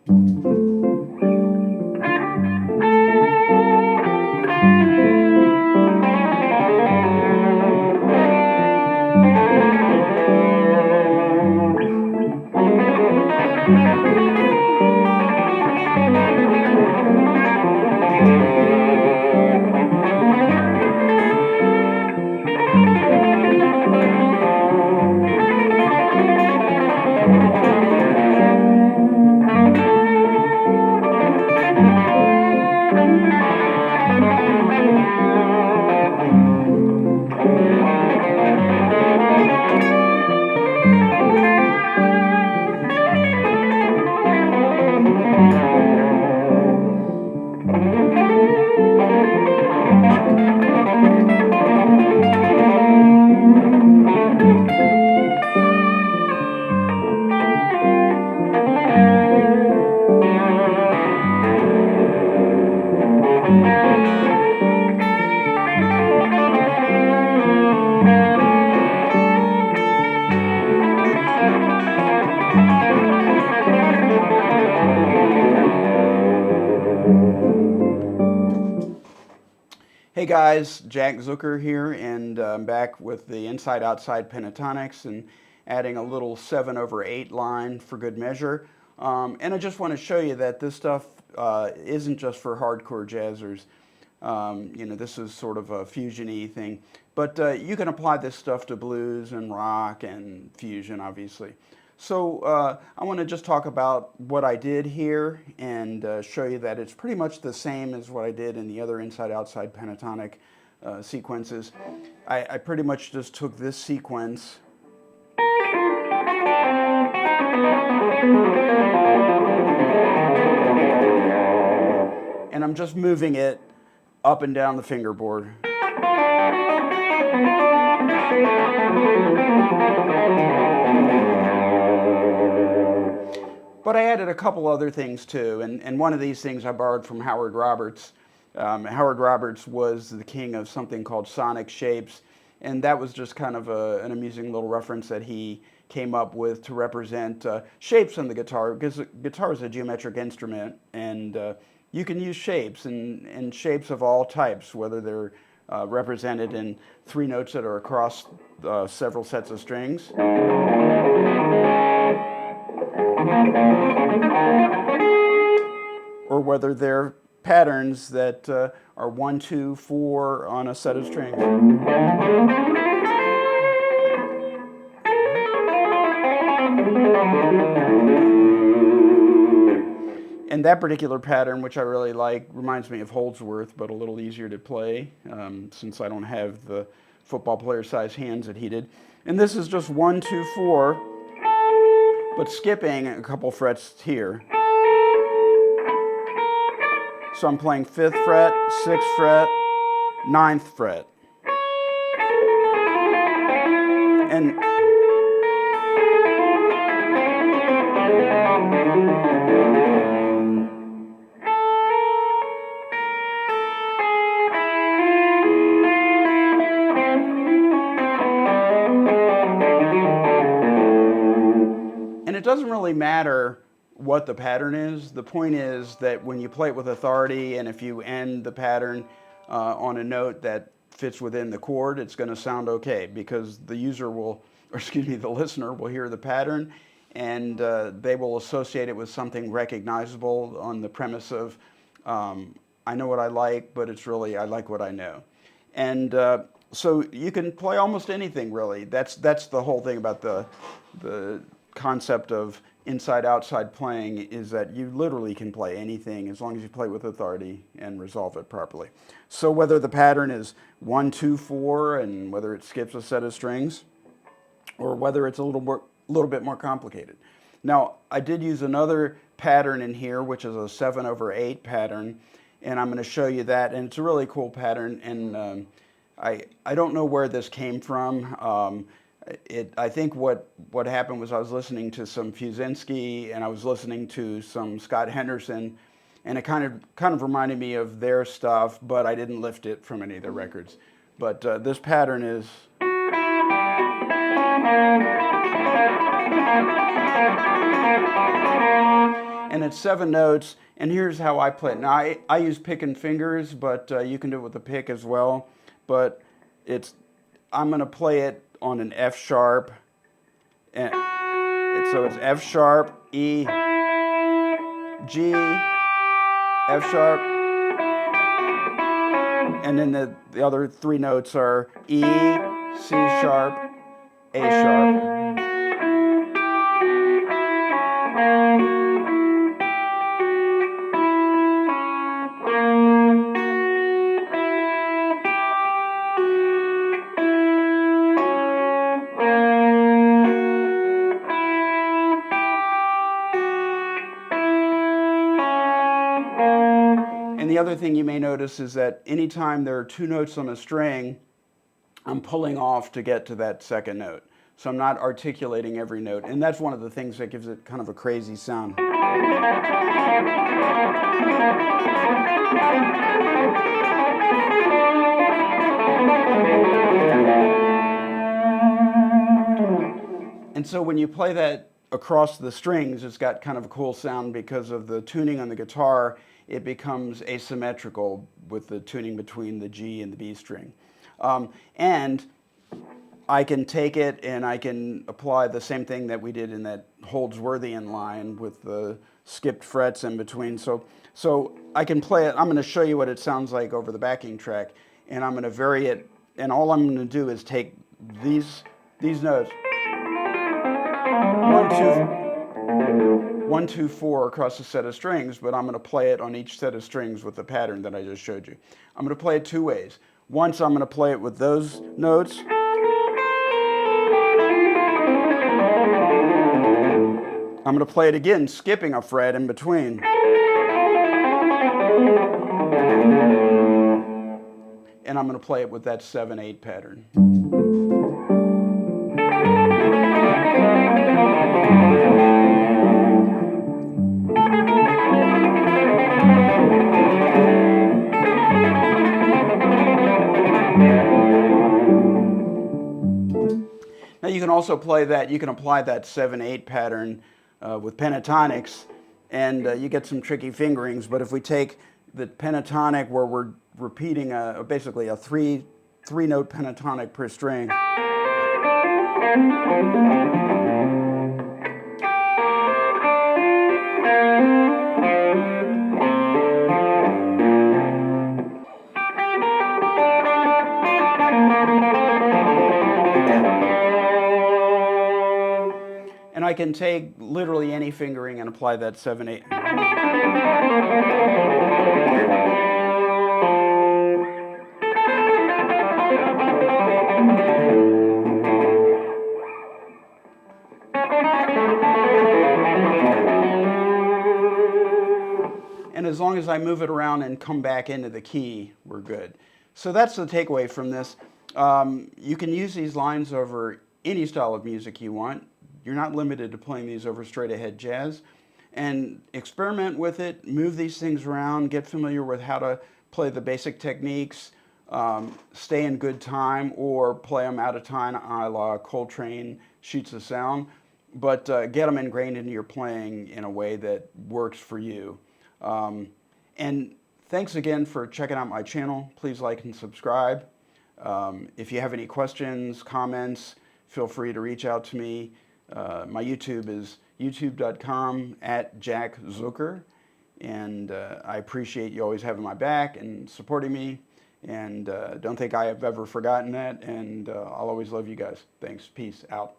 Hey guys, Jack Zucker here, and I'm back with the inside-outside pentatonics and adding a little 7/8 line for good measure. And I just want to show you that this stuff isn't just for hardcore jazzers. This is sort of a fusion-y thing, but you can apply this stuff to blues and rock and fusion, obviously. So I want to just talk about what I did here and show you that it's pretty much the same as what I did in the other inside-outside pentatonic sequences. I pretty much just took this sequence and I'm just moving it up and down the fingerboard. But I added a couple other things too, and one of these things I borrowed from Howard Roberts. Howard Roberts was the king of something called sonic shapes, and that was just kind of an amusing little reference that he came up with to represent shapes on the guitar, because the guitar is a geometric instrument, and you can use shapes, and shapes of all types, whether they're represented in three notes that are across several sets of strings, or whether they're patterns that are 1, 2, 4 on a set of strings. And that particular pattern, which I really like, reminds me of Holdsworth, but a little easier to play since I don't have the football player-sized hands that he did. And this is just 1, 2, 4, but skipping a couple frets here. So I'm playing 5th fret, 6th fret, 9th fret. And it doesn't really matter what the pattern is. The point is that when you play it with authority, and if you end the pattern on a note that fits within the chord, it's going to sound okay, because the user will, or excuse me, the listener will hear the pattern, and they will associate it with something recognizable on the premise of, I know what I like, but it's really, I like what I know. And so you can play almost anything, really. That's the whole thing about the concept of inside-outside playing, is that you literally can play anything as long as you play with authority and resolve it properly. So whether the pattern is 1, 2, 4, and whether it skips a set of strings, or whether it's a little bit more complicated. Now, I did use another pattern in here, which is a 7/8 pattern, and I'm going to show you that, and it's a really cool pattern, and I don't know where this came from. I think what happened was I was listening to some Fiuczynski, and I was listening to some Scott Henderson, and it kind of reminded me of their stuff, but I didn't lift it from any of their records. But this pattern is, and it's 7 notes, and here's how I play it. Now, I use pick and fingers, but you can do it with a pick as well, but I'm going to play it on an F sharp, and so it's F sharp, E, G, F sharp, and then the other 3 notes are E, C sharp, A sharp. And the other thing you may notice is that anytime there are 2 notes on a string, I'm pulling off to get to that second note. So I'm not articulating every note. And that's one of the things that gives it kind of a crazy sound. And so when you play that across the strings, it's got kind of a cool sound because of the tuning on the guitar. It becomes asymmetrical with the tuning between the G and the B string. And I can take it and I can apply the same thing that we did in that Holdsworthian line with the skipped frets in between. So I can play it. I'm going to show you what it sounds like over the backing track, and I'm going to vary it. And all I'm going to do is take these notes, 1, 2, 4 across a set of strings, but I'm going to play it on each set of strings with the pattern that I just showed you. I'm going to play it 2 ways. Once I'm going to play it with those notes. I'm going to play it again, skipping a fret in between. And I'm going to play it with that 7/8 pattern. Now you can also play that, you can apply that 7/8 pattern with pentatonics, and you get some tricky fingerings. But if we take the pentatonic where we're repeating basically a three note pentatonic per string, and I can take literally any fingering and apply that 7/8. And as long as I move it around and come back into the key, we're good. So that's the takeaway from this. You can use these lines over any style of music you want. You're not limited to playing these over straight ahead jazz. And experiment with it, move these things around, get familiar with how to play the basic techniques, stay in good time, or play them out of time a la Coltrane sheets of sound, but get them ingrained into your playing in a way that works for you. And thanks again for checking out my channel. Please like and subscribe. If you have any questions, comments, feel free to reach out to me. My YouTube is youtube.com/Zucker, and I appreciate you always having my back and supporting me, and don't think I have ever forgotten that, and I'll always love you guys. Thanks. Peace out.